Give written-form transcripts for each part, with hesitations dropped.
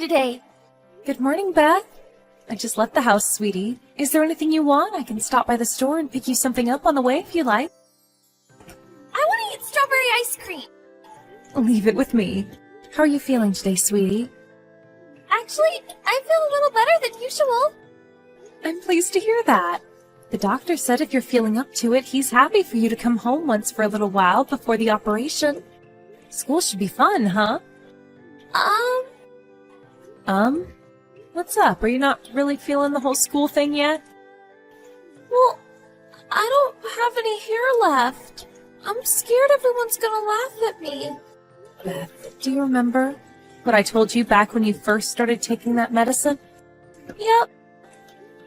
today? Good morning, Beth. I just left the house, sweetie. Is there anything you want? I can stop by the store and pick you something up on the way if you like. I want to eat strawberry ice cream. Leave it with me. How are you feeling today, sweetie? Actually, I feel a little better than usual. I'm pleased to hear that. The doctor said if you're feeling up to it, he's happy for you to come home once for a little while before the operation. School should be fun, huh? What's up? Are you not really feeling the whole school thing yet? Well, I don't have any hair left. I'm scared everyone's gonna laugh at me. Beth, do you remember what I told you back when you first started taking that medicine? Yep.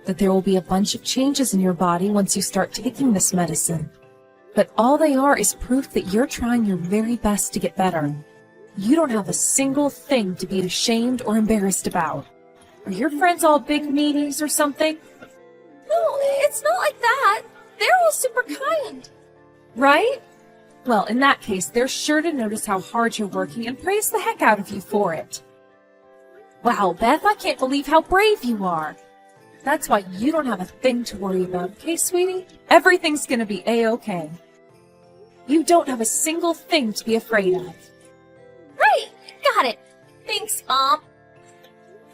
That there will be a bunch of changes in your body once you start taking this medicine. But all they are is proof that you're trying your very best to get better. You don't have a single thing to be ashamed or embarrassed about. Are your friends all big meanies or something? No, it's not like that. They're all super kind. Right? Well, in that case, they're sure to notice how hard you're working and praise the heck out of you for it. Wow, Beth, I can't believe how brave you are. That's why you don't have a thing to worry about, okay, sweetie? Everything's gonna be A-okay. You don't have a single thing to be afraid of. Right, got it. Thanks, Mom.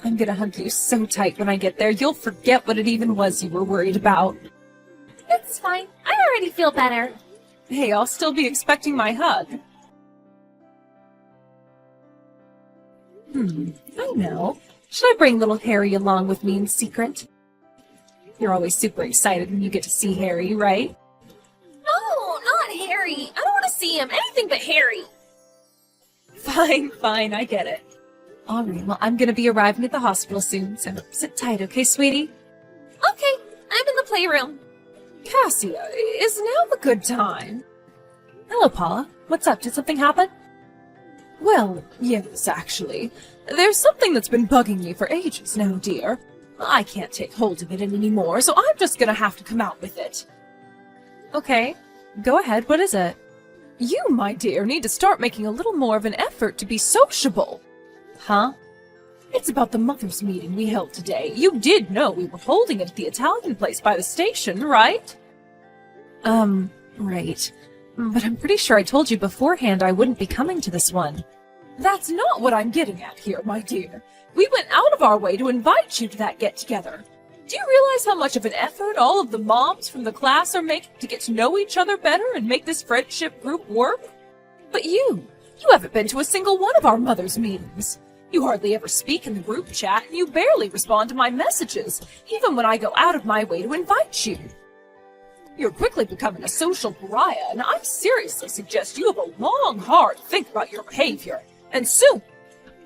I'm gonna hug you so tight when I get there, you'll forget what it even was you were worried about. It's fine. I already feel better. Hey, I'll still be expecting my hug. I know. Should I bring little Harry along with me in secret? You're always super excited when you get to see Harry, right? No, not Harry. I don't want to see him. Anything but Harry. Fine, I get it. Alright, well, I'm gonna be arriving at the hospital soon, so sit tight, okay, sweetie? Okay, I'm in the playroom. Cassia, is now the good time? Hello, Paula. What's up? Did something happen? Well, yes, actually. There's something that's been bugging me for ages now, dear. I can't take hold of it anymore, so I'm just gonna have to come out with it. Okay, go ahead. What is it? You, my dear, need to start making a little more of an effort to be sociable. Huh? It's about the mothers' meeting we held today. You did know we were holding it at the Italian place by the station, right? Right. But I'm pretty sure I told you beforehand I wouldn't be coming to this one. That's not what I'm getting at here, my dear. We went out of our way to invite you to that get-together. Do you realize how much of an effort all of the moms from the class are making to get to know each other better and make this friendship group work? But you haven't been to a single one of our mothers' meetings. You hardly ever speak in the group chat, and you barely respond to my messages, even when I go out of my way to invite you. You're quickly becoming a social pariah, and I seriously suggest you have a long, hard think about your behavior. And soon.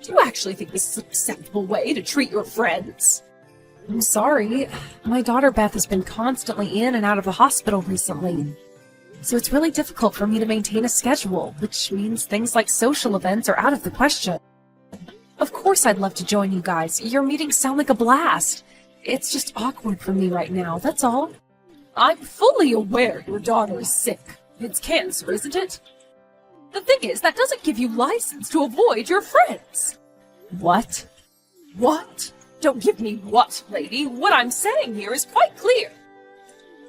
Do you actually think this is an acceptable way to treat your friends? I'm sorry. My daughter Beth has been constantly in and out of the hospital recently. So it's really difficult for me to maintain a schedule, which means things like social events are out of the question. Of course I'd love to join you guys. Your meetings sound like a blast. It's just awkward for me right now, that's all. I'm fully aware your daughter is sick. It's cancer, isn't it? The thing is, that doesn't give you license to avoid your friends. What? What? Don't give me what, lady. What I'm saying here is quite clear.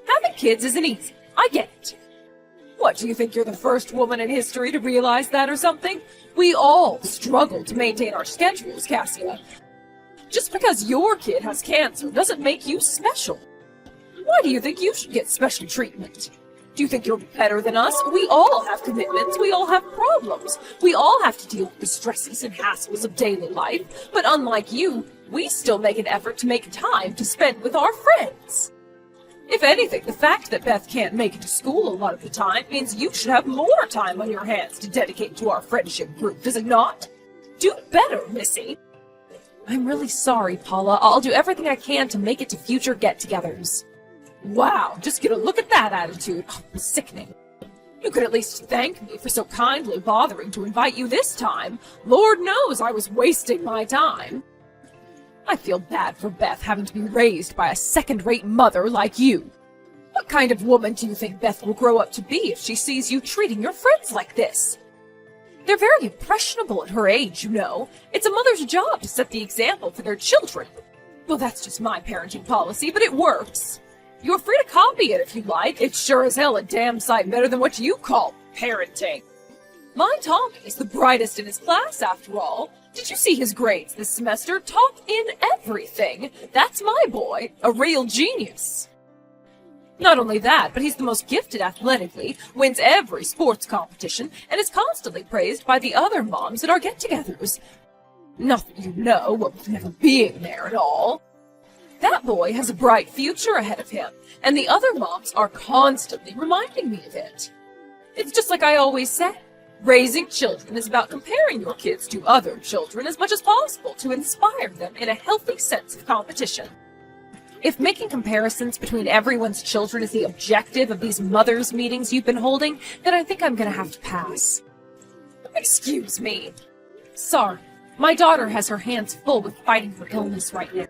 Having kids isn't easy. I get it. What, do you think you're the first woman in history to realize that or something? We all struggle to maintain our schedules, Cassia. Just because your kid has cancer doesn't make you special. Why do you think you should get special treatment? Do you think you're better than us? We all have commitments. We all have problems. We all have to deal with the stresses and hassles of daily life. But unlike you, we still make an effort to make time to spend with our friends. If anything, the fact that Beth can't make it to school a lot of the time means you should have more time on your hands to dedicate to our friendship group, does it not? Do better, Missy. I'm really sorry, Paula. I'll do everything I can to make it to future get-togethers. Wow, just get a look at that attitude. Oh, sickening. You could at least thank me for so kindly bothering to invite you this time. Lord knows I was wasting my time. I feel bad for Beth having to be raised by a second-rate mother like you. What kind of woman do you think Beth will grow up to be if she sees you treating your friends like this? They're very impressionable at her age, you know. It's a mother's job to set the example for their children. Well, that's just my parenting policy, but it works. You're free to copy it if you like. It's sure as hell a damn sight better than what you call parenting. My Tommy's the brightest in his class, after all. Did you see his grades this semester? Top in everything. That's my boy, a real genius. Not only that, but he's the most gifted athletically, wins every sports competition, and is constantly praised by the other moms at our get-togethers. Not that you know, with never being there at all. That boy has a bright future ahead of him, and the other moms are constantly reminding me of it. It's just like I always say. Raising children is about comparing your kids to other children as much as possible to inspire them in a healthy sense of competition. If making comparisons between everyone's children is the objective of these mothers' meetings you've been holding, then I think I'm gonna have to pass. Excuse me. Sorry, my daughter has her hands full with fighting her illness right now.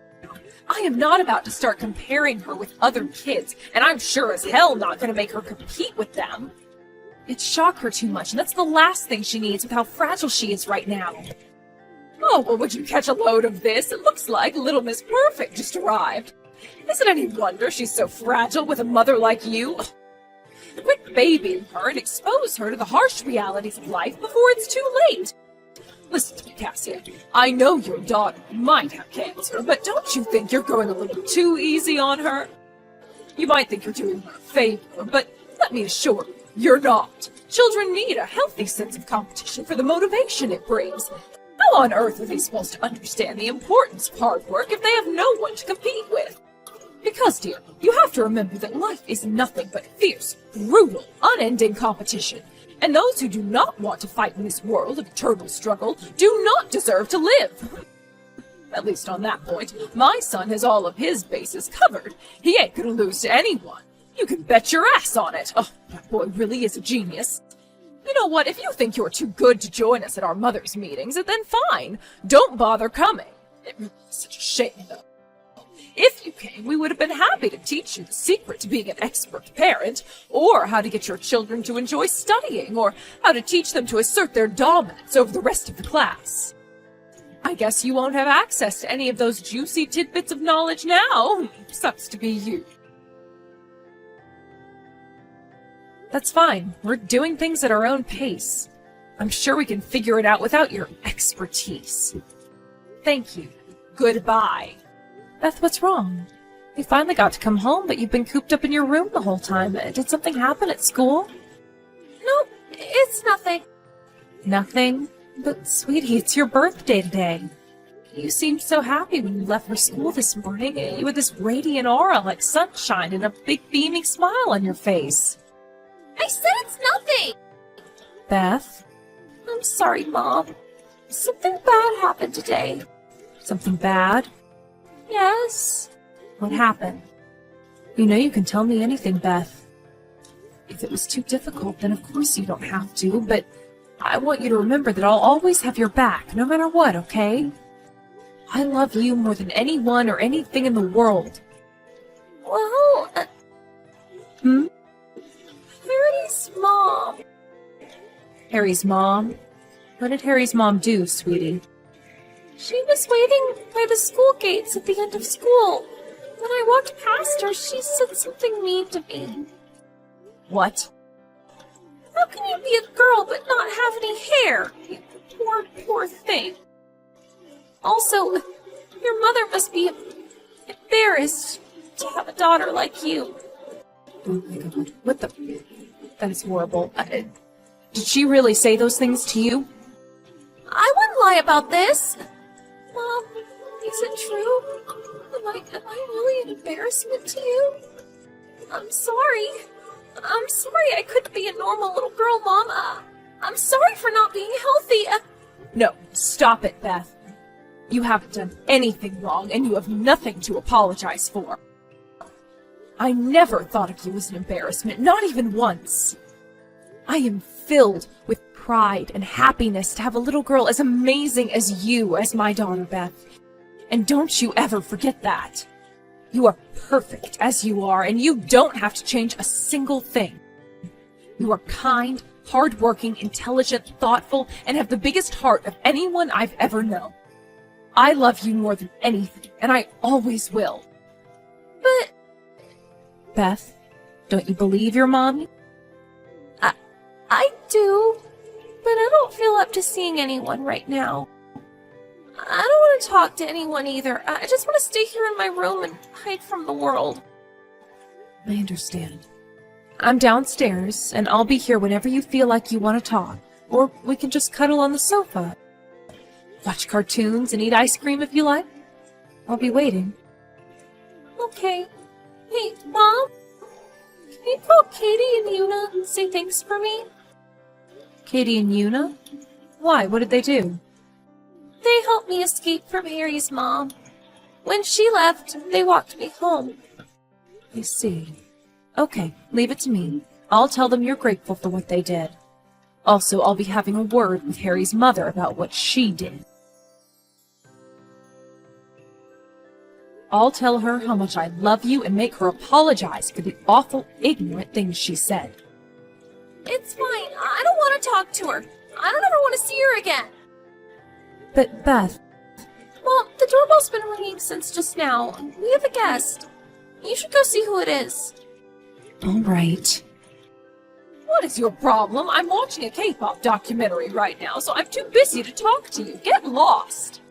I am not about to start comparing her with other kids, and I'm sure as hell not gonna make her compete with them. It'd shock her too much, and that's the last thing she needs with how fragile she is right now. Oh, well, would you catch a load of this? It looks like Little Miss Perfect just arrived. Is it any wonder she's so fragile with a mother like you? Quit babying her and expose her to the harsh realities of life before it's too late. Listen to me, Cassia. I know your daughter might have cancer, but don't you think you're going a little too easy on her? You might think you're doing her a favor, but let me assure you, you're not. Children need a healthy sense of competition for the motivation it brings. How on earth are they supposed to understand the importance of hard work if they have no one to compete with? Because, dear, you have to remember that life is nothing but fierce, brutal, unending competition. And those who do not want to fight in this world of eternal struggle do not deserve to live. At least on that point, my son has all of his bases covered. He ain't gonna lose to anyone. You can bet your ass on it. Oh, that boy really is a genius. You know what? If you think you're too good to join us at our mothers' meetings, then fine. Don't bother coming. It really is such a shame, though. If you came, we would have been happy to teach you the secret to being an expert parent, or how to get your children to enjoy studying, or how to teach them to assert their dominance over the rest of the class. I guess you won't have access to any of those juicy tidbits of knowledge now. Sucks to be you. That's fine. We're doing things at our own pace. I'm sure we can figure it out without your expertise. Thank you. Goodbye. Beth, what's wrong? You finally got to come home, but you've been cooped up in your room the whole time. Did something happen at school? Nope, it's nothing. Nothing? But, sweetie, it's your birthday today. You seemed so happy when you left for school this morning. You had this radiant aura like sunshine and a big beaming smile on your face. I said it's nothing! Beth? I'm sorry, Mom. Something bad happened today. Something bad? Yes. What happened? You know you can tell me anything, Beth. If it was too difficult, then of course you don't have to, but I want you to remember that I'll always have your back, no matter what, okay? I love you more than anyone or anything in the world. Well, Harry's mom. Harry's mom? What did Harry's mom do, sweetie? She was waiting by the school gates at the end of school. When I walked past her, she said something mean to me. What? How can you be a girl but not have any hair? You poor, poor thing. Also, your mother must be embarrassed to have a daughter like you. Oh my God, what the... That is horrible. Did she really say those things to you? I wouldn't lie about this. Mom, is it true? Am I really an embarrassment to you? I'm sorry. I'm sorry I couldn't be a normal little girl, Mom. I'm sorry for not being healthy. No, stop it, Beth. You haven't done anything wrong, and you have nothing to apologize for. I never thought of you as an embarrassment, not even once. I am filled with pride and happiness to have a little girl as amazing as you as my daughter, Beth. And don't you ever forget that. You are perfect as you are, and you don't have to change a single thing. You are kind, hardworking, intelligent, thoughtful, and have the biggest heart of anyone I've ever known. I love you more than anything, and I always will. But Beth, don't you believe your mommy? I do, but I don't feel up to seeing anyone right now. I don't want to talk to anyone either. I just want to stay here in my room and hide from the world. I understand. I'm downstairs, and I'll be here whenever you feel like you want to talk, or we can just cuddle on the sofa. Watch cartoons and eat ice cream if you like. I'll be waiting. Okay. Hey, Mom? Can you call Katie and Yuna and say thanks for me? Katie and Yuna? Why? What did they do? They helped me escape from Harry's mom. When she left, they walked me home. I see. Okay, leave it to me. I'll tell them you're grateful for what they did. Also, I'll be having a word with Harry's mother about what she did. I'll tell her how much I love you and make her apologize for the awful, ignorant things she said. It's fine. I don't want to talk to her. I don't ever want to see her again. But, Beth... Mom, the doorbell's been ringing since just now. We have a guest. You should go see who it is. All right. What is your problem? I'm watching a K-pop documentary right now, so I'm too busy to talk to you. Get lost.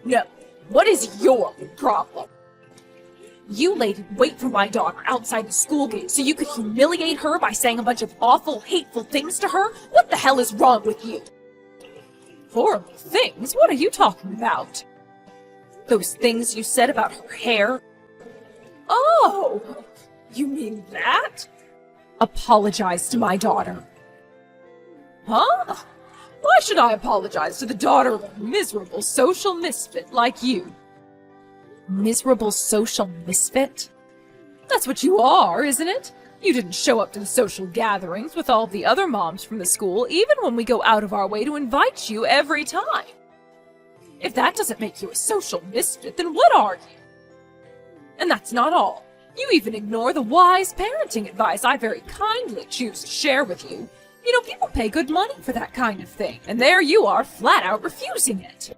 No. What is your problem? You lady wait for my daughter outside the school gate so you could humiliate her by saying a bunch of awful, hateful things to her? What the hell is wrong with you? Horrible things? What are you talking about? Those things you said about her hair? Oh, you mean that? Apologize to my daughter. Huh? Why should I apologize to the daughter of a miserable social misfit like you? Miserable social misfit? That's what you are, isn't it? You didn't show up to the social gatherings with all the other moms from the school, even when we go out of our way to invite you every time. If that doesn't make you a social misfit, then what are you? And that's not all. You even ignore the wise parenting advice I very kindly choose to share with you. You know, people pay good money for that kind of thing, and there you are, flat out refusing it.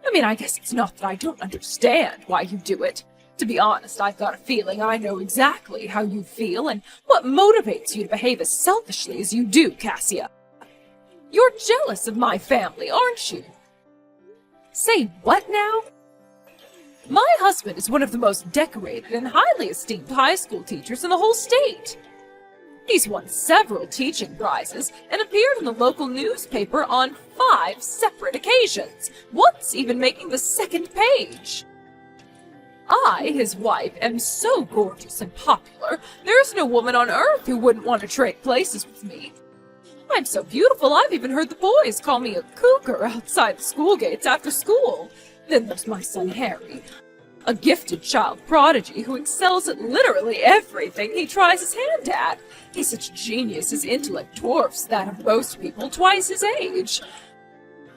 I mean, I guess it's not that I don't understand why you do it. To be honest, I've got a feeling I know exactly how you feel and what motivates you to behave as selfishly as you do, Cassia. You're jealous of my family, aren't you? Say what now? My husband is one of the most decorated and highly esteemed high school teachers in the whole state. He's won several teaching prizes and appeared in the local newspaper on 5 separate occasions, once even making the second page. I, his wife, am so gorgeous and popular, there's no woman on earth who wouldn't want to trade places with me. I'm so beautiful, I've even heard the boys call me a cougar outside the school gates after school. Then there's my son Harry, a gifted child prodigy who excels at literally everything he tries his hand at. He's such a genius his intellect dwarfs that of most people twice his age.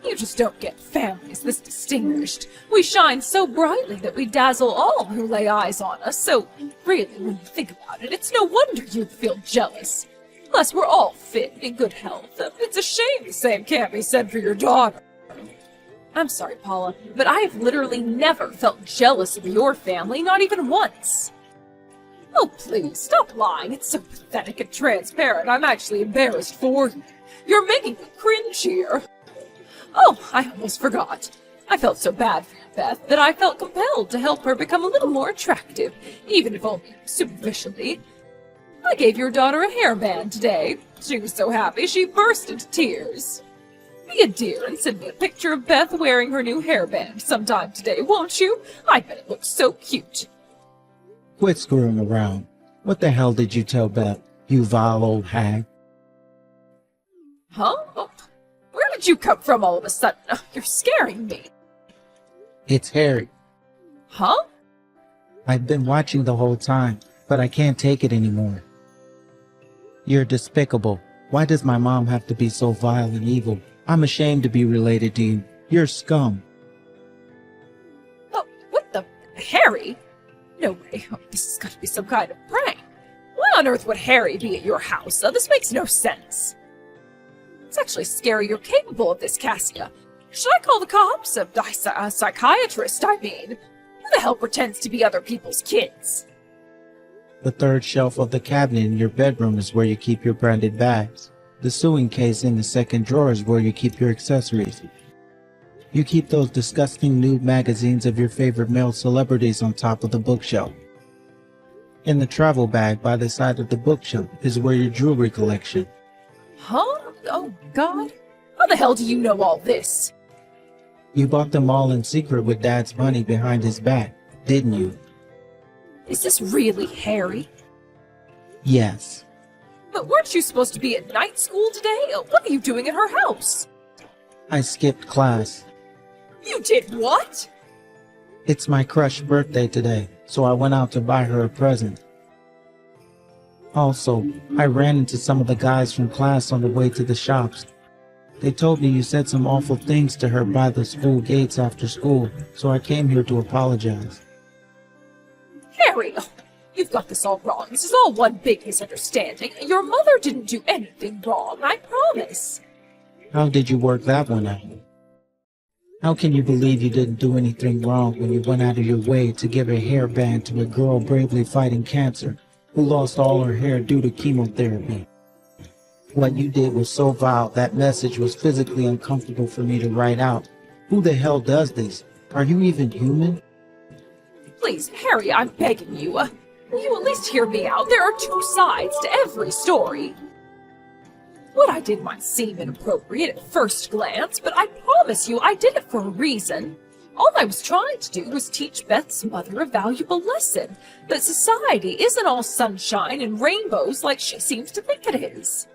You just don't get families this distinguished. We shine so brightly that we dazzle all who lay eyes on us, so really, when you think about it, it's no wonder you'd feel jealous. Plus, we're all fit and in good health. It's a shame the same can't be said for your daughter. I'm sorry, Paula, but I have literally never felt jealous of your family, not even once. Oh, please, stop lying. It's so pathetic and transparent. I'm actually embarrassed for you. You're making me cringe here. Oh, I almost forgot. I felt so bad for you, Beth, that I felt compelled to help her become a little more attractive, even if only superficially. I gave your daughter a hairband today. She was so happy she burst into tears. Be a dear and send me a picture of Beth wearing her new hairband sometime today, won't you? I bet it looks so cute. Quit screwing around. What the hell did you tell Beth, you vile old hag? Huh? Oh, where did you come from all of a sudden? Oh, you're scaring me. It's Harry. Huh? I've been watching the whole time, but I can't take it anymore. You're despicable. Why does my mom have to be so vile and evil? I'm ashamed to be related to you. You're scum. Oh, what the? Harry? No way. Oh, this has got to be some kind of prank. on earth would Harry be at your house? This makes no sense. It's actually scary you're capable of this, Cassia. Should I call the cops? A psychiatrist, I mean. Who the hell pretends to be other people's kids? The third shelf of the cabinet in your bedroom is where you keep your branded bags. The sewing case in the second drawer is where you keep your accessories. You keep those disgusting nude magazines of your favorite male celebrities on top of the bookshelf. In the travel bag by the side of the bookshelf is where your jewelry collection. Huh? Oh, God. How the hell do you know all this? You bought them all in secret with Dad's money behind his back, didn't you? Is this really Harry? Yes. But weren't you supposed to be at night school today? What are you doing at her house? I skipped class. You did what? It's my crush's birthday today, so I went out to buy her a present. Also, I ran into some of the guys from class on the way to the shops. They told me you said some awful things to her by the school gates after school, so I came here to apologize. Harry, you've got this all wrong. This is all one big misunderstanding. Your mother didn't do anything wrong, I promise. How did you work that one out? How can you believe you didn't do anything wrong when you went out of your way to give a hairband to a girl bravely fighting cancer who lost all her hair due to chemotherapy? What you did was so vile that message was physically uncomfortable for me to write out. Who the hell does this? Are you even human? Please, Harry, I'm begging you. Will you at least hear me out? There are two sides to every story. What I did might seem inappropriate at first glance, but I promise you I did it for a reason. All I was trying to do was teach Beth's mother a valuable lesson, that society isn't all sunshine and rainbows like she seems to think it is.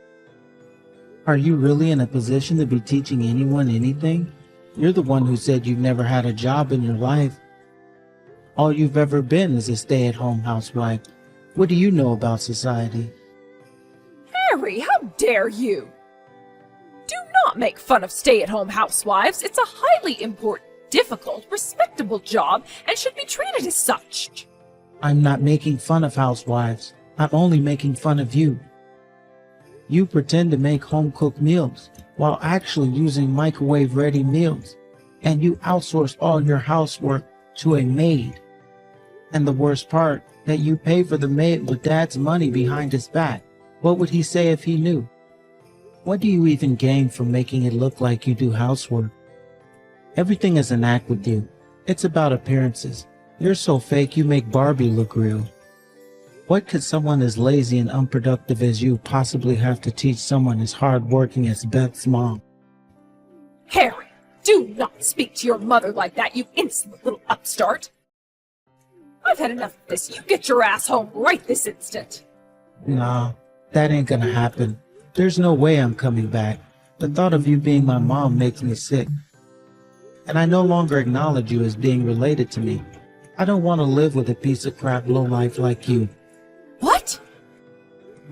Are you really in a position to be teaching anyone anything? You're the one who said you've never had a job in your life. All you've ever been is a stay-at-home housewife. What do you know about society? Harry, how dare you? Do not make fun of stay-at-home housewives. It's a highly important, difficult, respectable job and should be treated as such. I'm not making fun of housewives. I'm only making fun of you. You pretend to make home-cooked meals while actually using microwave-ready meals, and you outsource all your housework to a maid. And the worst part, that you pay for the maid with Dad's money behind his back. What would he say if he knew? What do you even gain from making it look like you do housework? Everything is an act with you. It's about appearances. You're so fake you make Barbie look real. What could someone as lazy and unproductive as you possibly have to teach someone as hardworking as Beth's mom? Harry, do not speak to your mother like that, you insolent little upstart. I've had enough of this. You get your ass home right this instant. Nah, that ain't gonna happen. There's no way I'm coming back. The thought of you being my mom makes me sick. And I no longer acknowledge you as being related to me. I don't want to live with a piece of crap lowlife like you. What?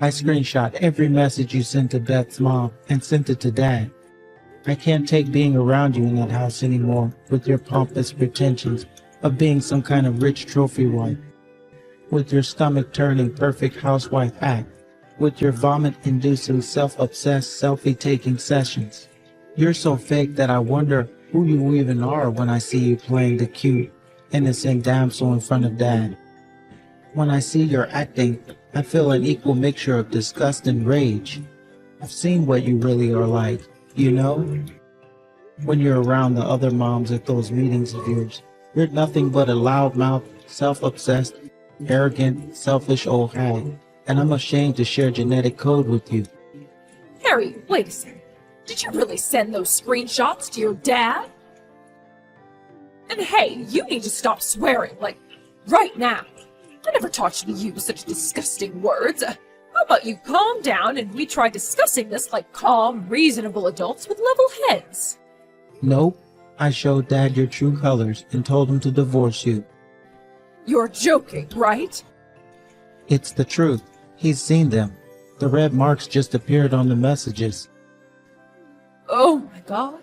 I screenshot every message you sent to Beth's mom and sent it to Dad. I can't take being around you in that house anymore with your pompous pretensions of being some kind of rich trophy wife. With your stomach-turning perfect housewife act. With your vomit-inducing self-obsessed selfie-taking sessions. You're so fake that I wonder who you even are when I see you playing the cute, innocent damsel in front of Dad. When I see your acting, I feel an equal mixture of disgust and rage. I've seen what you really are like, you know? When you're around the other moms at those meetings of yours, you're nothing but a loudmouth, self-obsessed, arrogant, selfish old hag, and I'm ashamed to share genetic code with you. Harry, wait a second. Did you really send those screenshots to your dad? And hey, you need to stop swearing, like, right now. I never taught you to use such disgusting words. How about you calm down and we try discussing this like calm, reasonable adults with level heads? Nope. I showed Dad your true colors and told him to divorce you. You're joking, right? It's the truth. He's seen them. The red marks just appeared on the messages. Oh my God.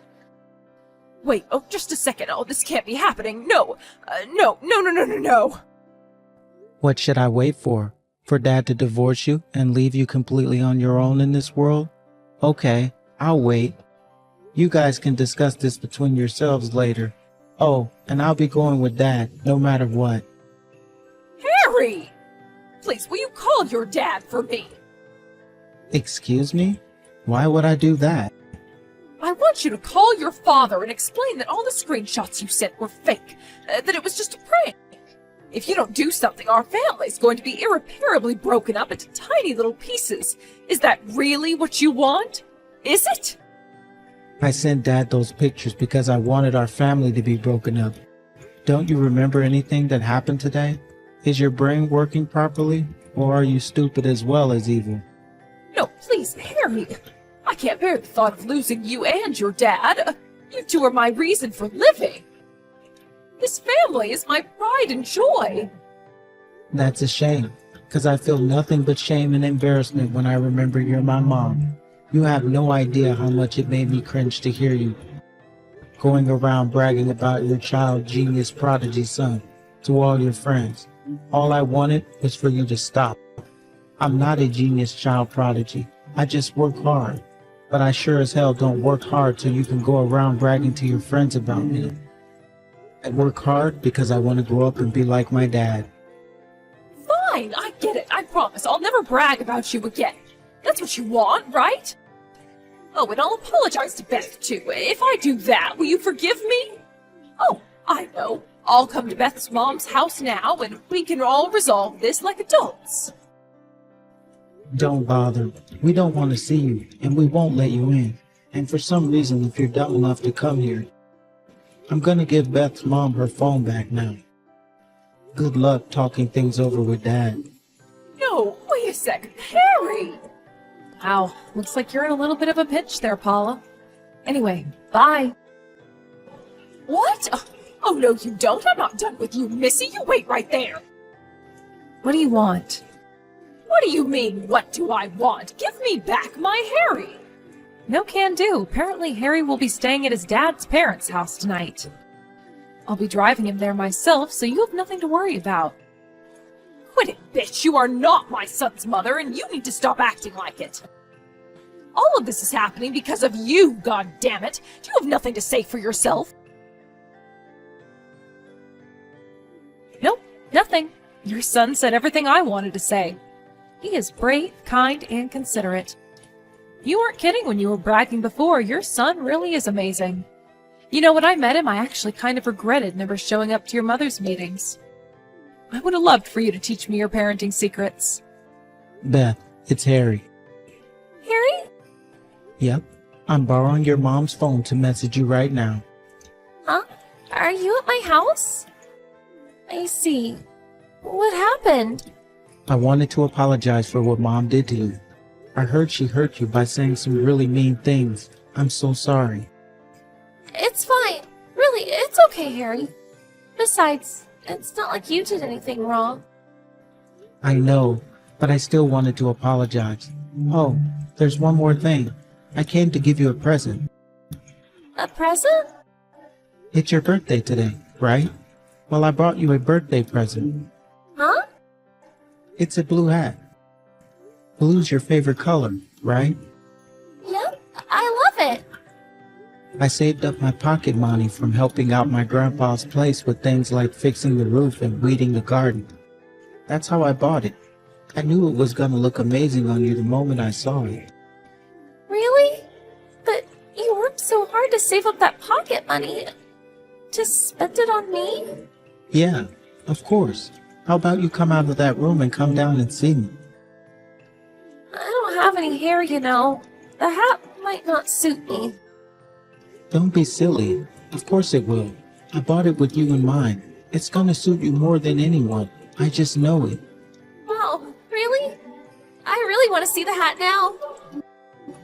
Wait, oh, just a second. Oh, this can't be happening. No. No. What should I wait for? For Dad to divorce you and leave you completely on your own in this world? Okay, I'll wait. You guys can discuss this between yourselves later. Oh, and I'll be going with Dad, no matter what. Harry! Please, will you call your dad for me? Excuse me? Why would I do that? I want you to call your father and explain that all the screenshots you sent were fake, that it was just a prank. If you don't do something, our family's going to be irreparably broken up into tiny little pieces. Is that really what you want? Is it? I sent Dad those pictures because I wanted our family to be broken up. Don't you remember anything that happened today? Is your brain working properly, or are you stupid as well as evil? No, please, Harry. I can't bear the thought of losing you and your dad. You two are my reason for living. This family is my pride and joy. That's a shame, because I feel nothing but shame and embarrassment when I remember you're my mom. You have no idea how much it made me cringe to hear you going around bragging about your child genius prodigy son to all your friends. All I wanted was for you to stop. I'm not a genius child prodigy. I just work hard. But I sure as hell don't work hard so you can go around bragging to your friends about me. I work hard because I want to grow up and be like my dad. Fine, I get it. I promise I'll never brag about you again. That's what you want, right? Oh, and I'll apologize to Beth, too. If I do that, will you forgive me? Oh, I know. I'll come to Beth's mom's house now, and we can all resolve this like adults. Don't bother. We don't want to see you, and we won't let you in. And for some reason, if you're dumb enough to come here, I'm gonna give Beth's mom her phone back now. Good luck talking things over with Dad. No, wait a second. Harry! Wow, looks like you're in a little bit of a pinch there, Paula. Anyway, bye. What? Oh, no, you don't. I'm not done with you, Missy. You wait right there. What do you want? What do you mean, what do I want? Give me back my Harry. No can do. Apparently Harry will be staying at his dad's parents' house tonight. I'll be driving him there myself, so you have nothing to worry about. Quit it, bitch! You are not my son's mother, and you need to stop acting like it. All of this is happening because of you, goddammit! Do you have nothing to say for yourself? Nope, nothing. Your son said everything I wanted to say. He is brave, kind, and considerate. You weren't kidding when you were bragging before. Your son really is amazing. You know, when I met him, I actually kind of regretted never showing up to your mother's meetings. I would have loved for you to teach me your parenting secrets. Beth, it's Harry. Harry? Yep, I'm borrowing your mom's phone to message you right now. Huh? Are you at my house? I see. What happened? I wanted to apologize for what Mom did to you. I heard she hurt you by saying some really mean things. I'm so sorry. It's fine. Really, it's okay, Harry. Besides, it's not like you did anything wrong. I know, but I still wanted to apologize. Oh, there's one more thing. I came to give you a present. A present? It's your birthday today, right? Well, I brought you a birthday present. Huh? It's a blue hat. Blue's your favorite color, right? Yep, I love it. I saved up my pocket money from helping out my grandpa's place with things like fixing the roof and weeding the garden. That's how I bought it. I knew it was gonna look amazing on you the moment I saw it. Really? But you worked so hard to save up that pocket money. To spend it on me? Yeah, of course. How about you come out of that room and come down and see me? I don't have any hair, you know. The hat might not suit me. Don't be silly. Of course it will. I bought it with you in mind. It's gonna suit you more than anyone. I just know it. Wow, really? I really want to see the hat now.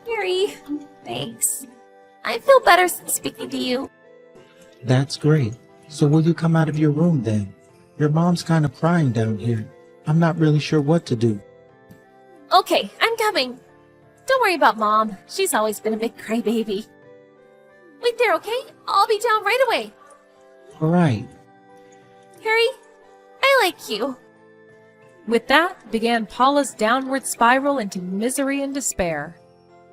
Harry, thanks. I feel better since speaking to you. That's great. So will you come out of your room then? Your mom's kind of crying down here. I'm not really sure what to do. Okay, I'm coming. Don't worry about Mom. She's always been a big crybaby. Wait there, okay? I'll be down right away. All right. Harry, I like you. With that began Paula's downward spiral into misery and despair.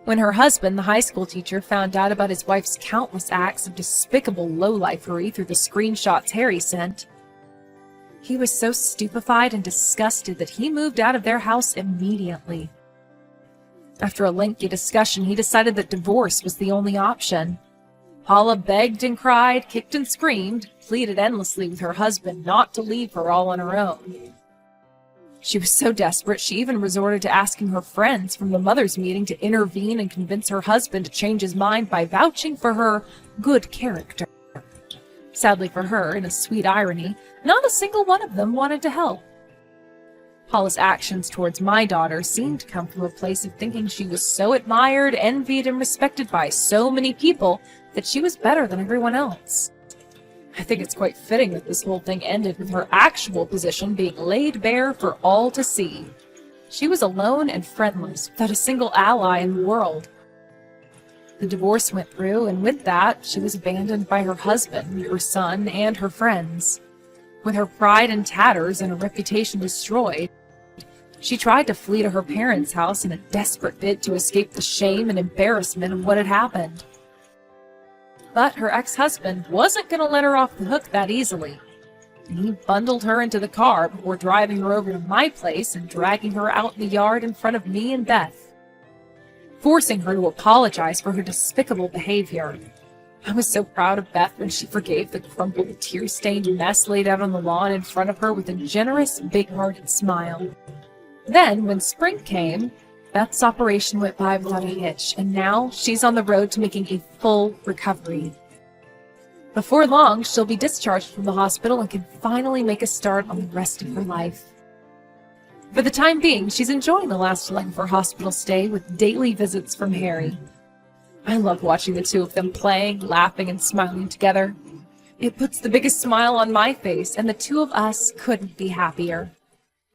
When her husband, the high school teacher, found out about his wife's countless acts of despicable lowlifery through the screenshots Harry sent, he was so stupefied and disgusted that he moved out of their house immediately. After a lengthy discussion, he decided that divorce was the only option. Paula begged and cried, kicked and screamed, pleaded endlessly with her husband not to leave her all on her own. She was so desperate, she even resorted to asking her friends from the mothers' meeting to intervene and convince her husband to change his mind by vouching for her good character. Sadly for her, in a sweet irony, not a single one of them wanted to help. Paula's actions towards my daughter seemed to come from a place of thinking she was so admired, envied, and respected by so many people that she was better than everyone else. I think it's quite fitting that this whole thing ended with her actual position being laid bare for all to see. She was alone and friendless, without a single ally in the world. The divorce went through, and with that, she was abandoned by her husband, her son, and her friends. With her pride in tatters and a reputation destroyed, she tried to flee to her parents' house in a desperate bid to escape the shame and embarrassment of what had happened. But her ex-husband wasn't going to let her off the hook that easily. He bundled her into the car before driving her over to my place and dragging her out in the yard in front of me and Beth, forcing her to apologize for her despicable behavior. I was so proud of Beth when she forgave the crumpled, tear-stained mess laid out on the lawn in front of her with a generous, big-hearted smile. Then, when spring came, Beth's operation went by without a hitch, and now she's on the road to making a full recovery. Before long, she'll be discharged from the hospital and can finally make a start on the rest of her life. For the time being, she's enjoying the last leg of her hospital stay with daily visits from Harry. I love watching the two of them playing, laughing, and smiling together. It puts the biggest smile on my face, and the two of us couldn't be happier.